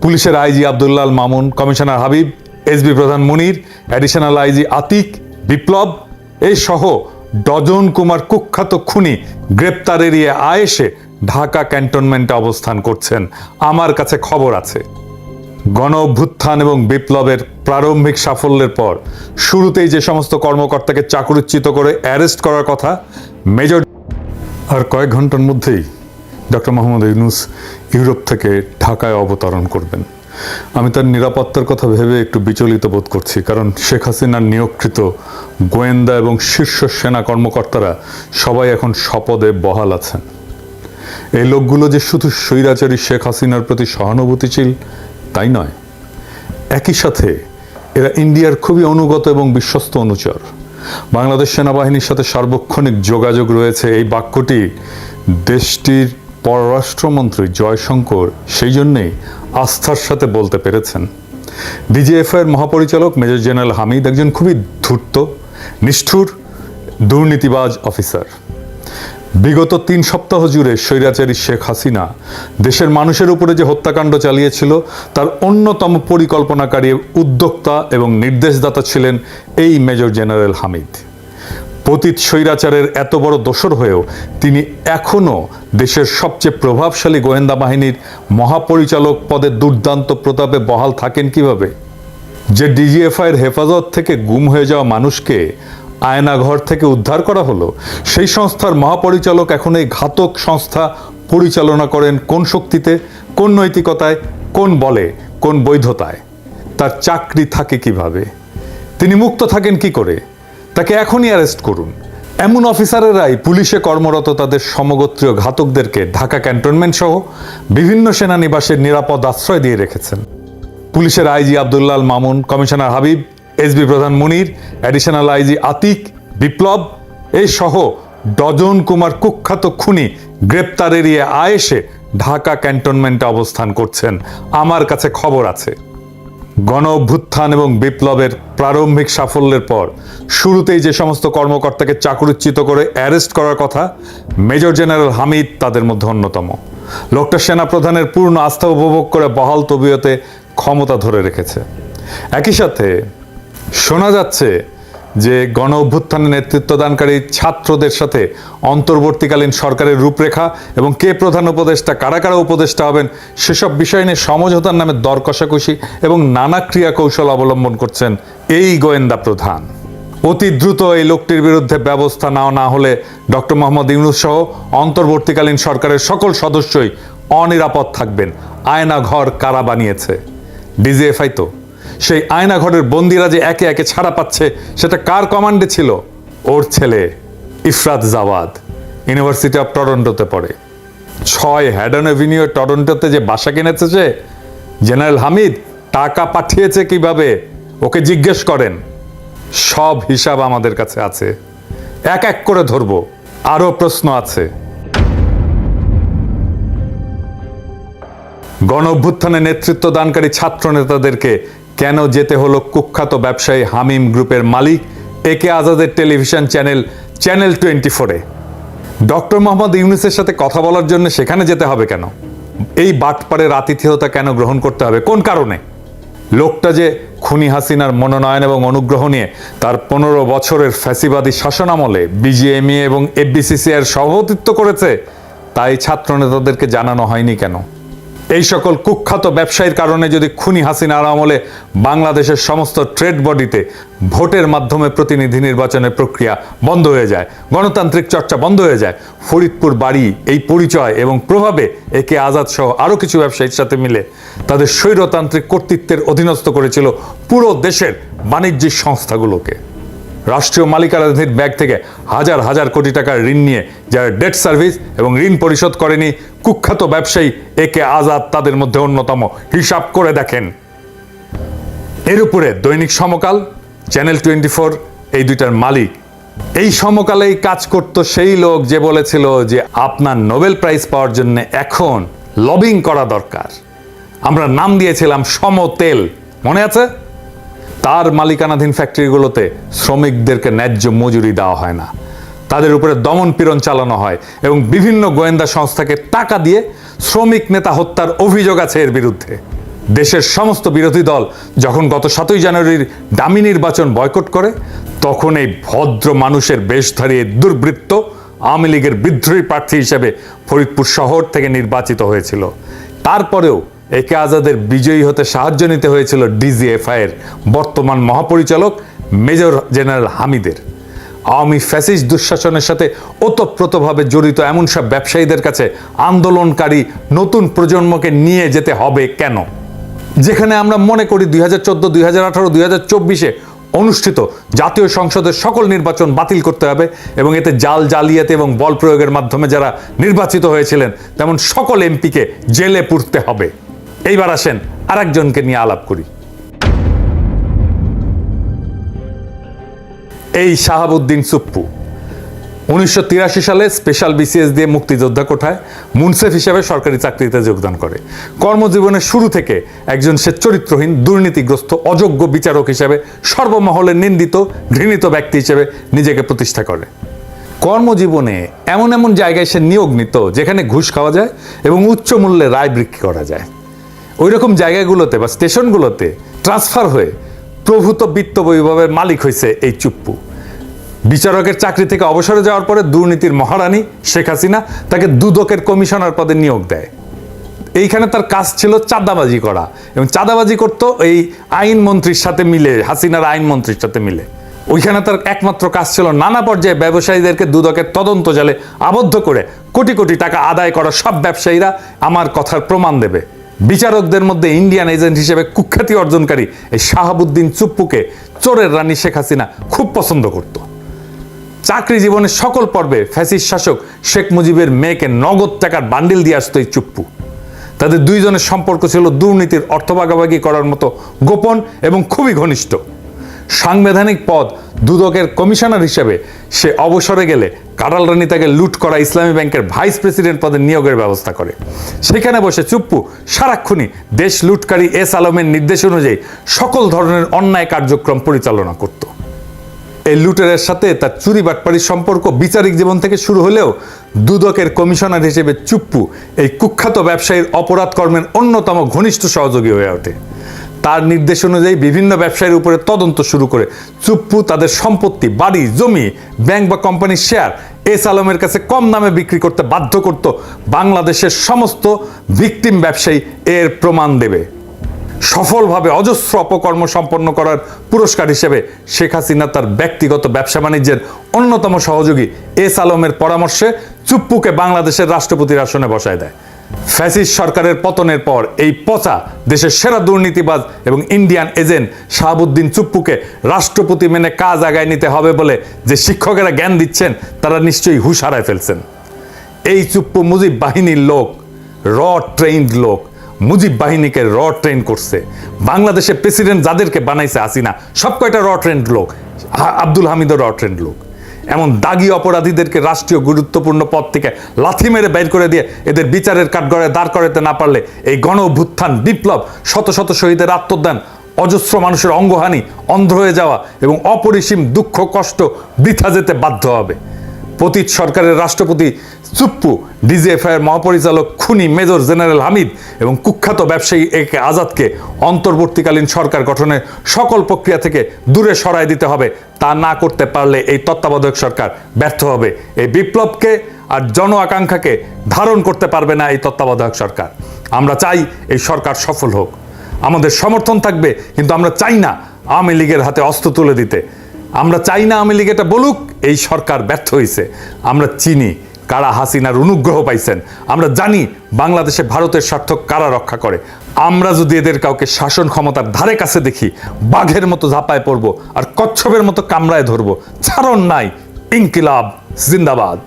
পুলিশের IG Abdullah Al Mamun, commissioner Habib, SB প্রধান মুনির, additional IG Atik, বিপ্লব এই সহ ডজন কুমার কুখ্যাত খুনি গ্রেপ্তার এড়িয়ে আয়েশে ঢাকা ক্যান্টনমেন্টে অবস্থান করছেন। আমার কাছে খবর আছে, গণ অভ্যুত্থান এবং বিপ্লবের প্রারম্ভিক সাফল্যের পর শুরুতেই যে সমস্ত কর্মকর্তাকে চাকরিচ্যুত করে অ্যারেস্ট করার কথা, মেজর আর কয়েক ঘন্টার মধ্যেই ডক্টর মোহাম্মদ ইউনূস ইউরোপ থেকে ঢাকায় অবতরণ করবেন। আমি তার নিরাপত্তার কথা ভেবে একটু বিচলিত বোধ করছি, কারণ শেখ হাসিনার নিয়োগকৃত গোয়েন্দা এবং শীর্ষ সেনা কর্মকর্তারা সবাই এখন স্বপদে বহাল আছেন। এই লোকগুলো যে শুধু স্বৈরাচারী শেখ হাসিনার প্রতি সহানুভূতিশীল তাই নয়, একই সাথে এরা ইন্ডিয়ার খুবই অনুগত এবং বিশ্বস্ত অনুচর। বাংলাদেশ সেনাবাহিনীর সাথে সার্বক্ষণিক যোগাযোগ রয়েছে, এই বাক্যটি দেশটির পররাষ্ট্রমন্ত্রী জয়শঙ্কর সেই জন্যেই আস্থার সাথে বলতে পেরেছেন। ডিজিএফআইয়ের মহাপরিচালক মেজর জেনারেল হামিদ একজন খুবই ধূর্ত, নিষ্ঠুর, দুর্নীতিবাজ অফিসার। বিগত 3 সপ্তাহ জুড়ে স্বৈরাচারী শেখ হাসিনা দেশের মানুষের উপরে যে হত্যাকাণ্ড চালিয়েছিল তার অন্যতম পরিকল্পনাকারী, উদ্যোক্তা এবং নির্দেশদাতা ছিলেন এই মেজর জেনারেল হামিদ। পতিত স্বৈরাচারের এত বড় দোসর হয়েও তিনি এখনও দেশের সবচেয়ে প্রভাবশালী গোয়েন্দা বাহিনীর মহাপরিচালক পদে দুর্দান্ত প্রতাপে বহাল থাকেন কিভাবে? যে ডিজিএফআইয়ের হেফাজত থেকে গুম হয়ে যাওয়া মানুষকে আয়নাঘর থেকে উদ্ধার করা হলো, সেই সংস্থার মহাপরিচালক এখন এই ঘাতক সংস্থা পরিচালনা করেন কোন শক্তিতে, কোন নৈতিকতায়, কোন বলে, কোন বৈধতায়? তার চাকরি থাকে কিভাবে? তিনি মুক্ত থাকেন কি করে? তাকে এখনই অ্যারেস্ট করুন। এমন অফিসারেরাই পুলিশে কর্মরত তাদের সমগোত্রীয় ঘাতকদেরকে ঢাকা ক্যান্টনমেন্ট সহ বিভিন্ন সেনানিবাসের নিরাপদ আশ্রয় দিয়ে রেখেছেন। পুলিশের IG Abdullah Al Mamun, commissioner Habib, SB প্রধান মুনির, অ্যাডিশনাল আইজি আতিক, বিপ্লব এই সহ ডজন কুমার কুখ্যাত খুনি গ্রেপ্তার এড়িয়ে আয়েশে ঢাকা ক্যান্টনমেন্টে অবস্থান করছেন। আমার কাছে খবর আছে, গণ অভ্যুত্থান এবং বিপ্লবের প্রারম্ভিক সাফল্যের পর শুরুতেই যে সমস্ত কর্মকর্তাকে চাকরিচ্যুত করে অ্যারেস্ট করার কথা, মেজর জেনারেল হামিদ তাদের মধ্যে অন্যতম। লোকটা সেনা প্রধানের পূর্ণ আস্থা উপভোগ করে বহাল তবিয়তে ক্ষমতা ধরে রেখেছে। একই সাথে শোনা যাচ্ছে যে গণ অভ্যুত্থানে নেতৃত্বদানকারী ছাত্রদের সাথে অন্তর্বর্তীকালীন সরকারের রূপরেখা এবং কে প্রধান উপদেষ্টা, কারা কারা উপদেষ্টা হবেন সেসব বিষয় নিয়ে সমঝোতার নামে দর কষাকষি এবং নানা ক্রিয়া কৌশল অবলম্বন করছেন এই গোয়েন্দা প্রধান। অতি দ্রুত এই লোকটির বিরুদ্ধে ব্যবস্থা না হলে ডক্টর মোহাম্মদ ইউনূস সহ অন্তর্বর্তীকালীন সরকারের সকল সদস্যই অনিরাপদ থাকবেন। আয়নাঘর কারা বানিয়েছে? ডিজিএফআই তো। সেই আয়নাঘরের বন্দিরা যে একে একে ছাড়া পাচ্ছে সেটা কার কমান্ডে ছিল? ওর ছেলে ইফরাত জাওয়াদ ইউনিভার্সিটি অফ টরন্টোতে পড়ে। 6 হ্যাডন অ্যাভিনিউ টরন্টোতে যে বাসা কিনেছে সে, জেনারেল হামিদ টাকা পাঠিয়েছে কিভাবে ওকে জিজ্ঞেস করেন। সব হিসাব আমাদের কাছে আছে, এক এক করে ধরবো। আরো প্রশ্ন আছে। গণ অভ্যুত্থানে নেতৃত্ব দানকারী ছাত্র নেতাদেরকে কেন যেতে হলো কুখ্যাত ব্যবসায়ী হামিম গ্রুপের মালিক একে আজাদের টেলিভিশন চ্যানেল 24-এ? ডক্টর মোহাম্মদ ইউনূসের সাথে কথা বলার জন্য সেখানে যেতে হবে কেন? এই বাটপাড়ের আতিথেয়তা কেন গ্রহণ করতে হবে? কোন কারণে? লোকটা যে খুনি হাসিনার মনোনয়ন এবং অনুগ্রহ নিয়ে তার 15 বছরের ফ্যাসিবাদী শাসনামলে বিজিএমইএ এবং এফবিসিসিআইয়ের সভাপতিত্ব করেছে, তাই ছাত্র নেতাদেরকে জানানো হয়নি কেন? এই সকল কুখ্যাত ব্যবসায়ীর কারণে যদি খুনি হাসিনার আমলে বাংলাদেশের সমস্ত ট্রেড বডিতে ভোটের মাধ্যমে প্রতিনিধি নির্বাচনের প্রক্রিয়া বন্ধ হয়ে যায়, গণতান্ত্রিক চর্চা বন্ধ হয়ে যায়, ফরিদপুর বাড়ি এই পরিচয় এবং প্রভাবে একে আজাদ সহ আরও কিছু ব্যবসায়ীর সাথে মিলে তাদের স্বৈরতান্ত্রিক কর্তৃত্বের অধীনস্থ করেছিল পুরো দেশের বাণিজ্যিক সংস্থাগুলোকে। রাষ্ট্রীয় মালিকানাধীন ব্যাংক থেকে হাজার হাজার কোটি টাকার ঋণ নিয়ে যারা ডেট সার্ভিস এবং ঋণ পরিশোধ করেনি, কুখ্যাত ব্যবসায়ী একে আজাদ তাদের মধ্যে অন্যতম। হিসাব করে দেখেন। এর উপরে দৈনিক সমকাল, চ্যানেল 24 এই দুইটার মালিক। এই সমকালেই কাজ করত সেই লোক যে বলেছিল যে আপনার নোবেল প্রাইজ পাওয়ার জন্য এখন লবিং করা দরকার। আমরা নাম দিয়েছিলাম সমতেল, মনে আছে? তার মালিকানাধীন ফ্যাক্টরিগুলোতে শ্রমিকদেরকে ন্যায্য মজুরি দেওয়া হয় না, তাদের উপরে দমন পীড়ন চালানো হয় এবং বিভিন্ন গোয়েন্দা সংস্থাকে টাকা দিয়ে শ্রমিক নেতা হত্যার অভিযোগ আছে এর বিরুদ্ধে। দেশের সমস্ত বিরোধী দল যখন গত 7ই জানুয়ারির ডামি নির্বাচন বয়কট করে, তখন এই ভদ্র মানুষের বেশধারী দুর্বৃত্ত আওয়ামী লীগের বিদ্রোহী প্রার্থী হিসেবে ফরিদপুর শহর থেকে নির্বাচিত হয়েছিল। তারপরেও একে আজাদের বিজয়ী হতে সাহায্য নিতে হয়েছিল ডিজিএফআই এর বর্তমান মহাপরিচালক মেজর জেনারেল হামিদের। আওয়ামী ফ্যাসিস্ট দুঃশাসনের সাথে ওতপ্রোতভাবে জড়িত এমন সব ব্যবসায়ীদের কাছে আন্দোলনকারী নতুন প্রজন্মকে নিয়ে যেতে হবে কেন? যেখানে আমরা মনে করি 2014, 2018, 2024-এ অনুষ্ঠিত জাতীয় সংসদের সকল নির্বাচন বাতিল করতে হবে এবং এতে জালিয়াতি এবং বল প্রয়োগের মাধ্যমে যারা নির্বাচিত হয়েছিলেন তেমন সকল এমপিকে জেলে পুরতে হবে। এইবার আসেন আরেকজনকে নিয়ে আলাপ করি। এই শাহাবুদ্দিন চুপ্পু 1983 সালে স্পেশাল বিসিএস দিয়ে মুক্তিযোদ্ধা কোঠায় মুনসেফ হিসেবে সরকারি চাকরিতে যোগদান করে। কর্মজীবনের শুরু থেকে একজন সে চরিত্রহীন, দুর্নীতিগ্রস্ত, অযোগ্য বিচারক হিসেবে সর্বমহলে নিন্দিত, ঘৃণিত ব্যক্তি হিসেবে নিজেকে প্রতিষ্ঠা করে। কর্মজীবনে এমন এমন জায়গায় সে নিয়োগ নিত যেখানে ঘুষ খাওয়া যায় এবং উচ্চ মূল্যে রায় বিক্রি করা যায়। ওই রকম জায়গাগুলোতে বা স্টেশনগুলোতে ট্রান্সফার হয়ে প্রভূত বিত্ত বৈভবের মালিক হয়েছে এই চুপ্পু। বিচারকের চাকরি থেকে অবসরে যাওয়ার পরে দুর্নীতির মহারানী শেখ হাসিনা তাকে দুদকের কমিশনার পদে নিয়োগ দেয়। এইখানে তার কাজ ছিল চাঁদাবাজি করা, এবং চাঁদাবাজি করতো এই আইনমন্ত্রীর সাথে মিলে, হাসিনার আইনমন্ত্রীর সাথে মিলে। ওইখানে তার একমাত্র কাজ ছিল নানা পর্যায়ে ব্যবসায়ীদেরকে দুদকের তদন্ত জালে আবদ্ধ করে কোটি কোটি টাকা আদায় করা। সব ব্যবসায়ীরা আমার কথার প্রমাণ দেবে। বিচারকদের মধ্যে ইন্ডিয়ান এজেন্ট হিসেবে কুখ্যাতি অর্জনকারী এই শাহাবুদ্দিন চুপ্পুকে চোরের রানী শেখ হাসিনা খুব পছন্দ করত। চাকরি জীবনের সকল পর্বে ফ্যাসিস্ট শাসক শেখ মুজিবের মেয়েকে নগদ টাকার বান্ডিল দিয়ে আসতো এই চুপ্পু। তাদের দুইজনের সম্পর্ক ছিল দুর্নীতির অর্থ ভাগাভাগি করার মতো গোপন এবং খুবই ঘনিষ্ঠ। সাংবিধানিক পদ দুদকের কমিশনার হিসেবে সে অবসরে গেলে কাঁড়াল রানী তাকে লুট করা ইসলামী ব্যাংকের ভাইস প্রেসিডেন্ট পদে নিয়োগের ব্যবস্থা করে। সেখানে বসে চুপ্পু সারাক্ষণই দেশ লুটকারী এস আলমের নির্দেশ অনুযায়ী সকল ধরনের অন্যায় কার্যক্রম পরিচালনা করত। এই লুটেরের সাথে তার চুরি বাটপাড়ির সম্পর্ক বিচারিক জীবন থেকে শুরু হলেও দুদকের কমিশনার হিসেবে চুপ্পু এই কুখ্যাত ব্যবসায়ীর অপরাধ কর্মের অন্যতম ঘনিষ্ঠ সহযোগী হয়ে ওঠে। তার নির্দেশ অনুযায়ী বিভিন্ন ব্যবসায়ীর উপরে তদন্ত শুরু করে চুপ্পু তাদের সম্পত্তি, বাড়ি, জমি, ব্যাংক বা কোম্পানির শেয়ার এস আলমের কাছে কম দামে বিক্রি করতে বাধ্য করত। বাংলাদেশের সমস্ত ভিকটিম ব্যবসায়ী এর প্রমাণ দেবে। সফলভাবে অজস্র অপকর্ম সম্পন্ন করার পুরস্কার হিসেবে শেখ হাসিনা তার ব্যক্তিগত ব্যবসা বাণিজ্যের অন্যতম সহযোগী এস আলমের পরামর্শে চুপ্পুকে বাংলাদেশের রাষ্ট্রপতির আসনে বসায় দেয়। ফ্যাসিস্ট সরকারের পতনের পর এই পচা দেশের সেরা দুর্নীতিবাজ এবং ইন্ডিয়ান এজেন্ট শাহাবুদ্দিন চুপ্পুকে রাষ্ট্রপতি মেনে কাজ আগায় নিতে হবে বলে যে শিক্ষকেরা জ্ঞান দিচ্ছেন তারা নিশ্চয়ই হুঁশ হারায় ফেলছেন। এই চুপ্পু মুজিব বাহিনীর লোক, র ট্রেইনড লোক। মুজিব বাহিনীকে র ট্রেন করছে। বাংলাদেশের প্রেসিডেন্ট যাদেরকে বানাইছে হাসিনা সব কয়টা র ট্রেন্ড লোক। আব্দুল হামিদও র ট্রেন্ড লোক। এমন দাগী অপরাধীদেরকে রাষ্ট্রীয় গুরুত্বপূর্ণ পদ থেকে লাথি মেরে বের করে দিয়ে এদের বিচারের কাঠগড়ায় দাঁড় করাতে না পারলে এই গণ অভ্যুত্থান, বিপ্লব, শত শত শহীদের আত্মদান, অজস্র মানুষের অঙ্গহানি, অন্ধ হয়ে যাওয়া এবং অপরিসীম দুঃখ কষ্ট বৃথা যেতে বাধ্য হবে। পতিত সরকারের রাষ্ট্রপতি চুপ্পু, ডিজিএফআই এর মহাপরিচালক খুনি মেজর জেনারেল হামিদ এবং কুখ্যাত ব্যবসায়ী একে আজাদকে অন্তর্বর্তীকালীন সরকার গঠনের সকল প্রক্রিয়া থেকে দূরে সরায় দিতে হবে। তা না করতে পারলে এই তত্ত্বাবধায়ক সরকার ব্যর্থ হবে। এই বিপ্লবকে আর জন আকাঙ্ক্ষাকে ধারণ করতে পারবে না এই তত্ত্বাবধায়ক সরকার। আমরা চাই এই সরকার সফল হোক, আমাদের সমর্থন থাকবে, কিন্তু আমরা চাই না আওয়ামী লীগের হাতে অস্ত্র তুলে দিতে। আমরা চাই না আওয়ামী লীগ এটা বলুক এই সরকার ব্যর্থ হয়েছে। আমরা চিনি কারা হাসিনার অনুগ্রহ পাইছেন। আমরা জানি বাংলাদেশে ভারতের স্বার্থ কারা রক্ষা করে। আমরা যদি এদের কাউকে শাসন ক্ষমতার ধারে কাছে দেখি, বাঘের মতো ঝাঁপায় পড়ব আর কচ্ছপের মতো কামড়ায় ধরব। ছাড়ন নাই। ইনকিলাব জিন্দাবাদ।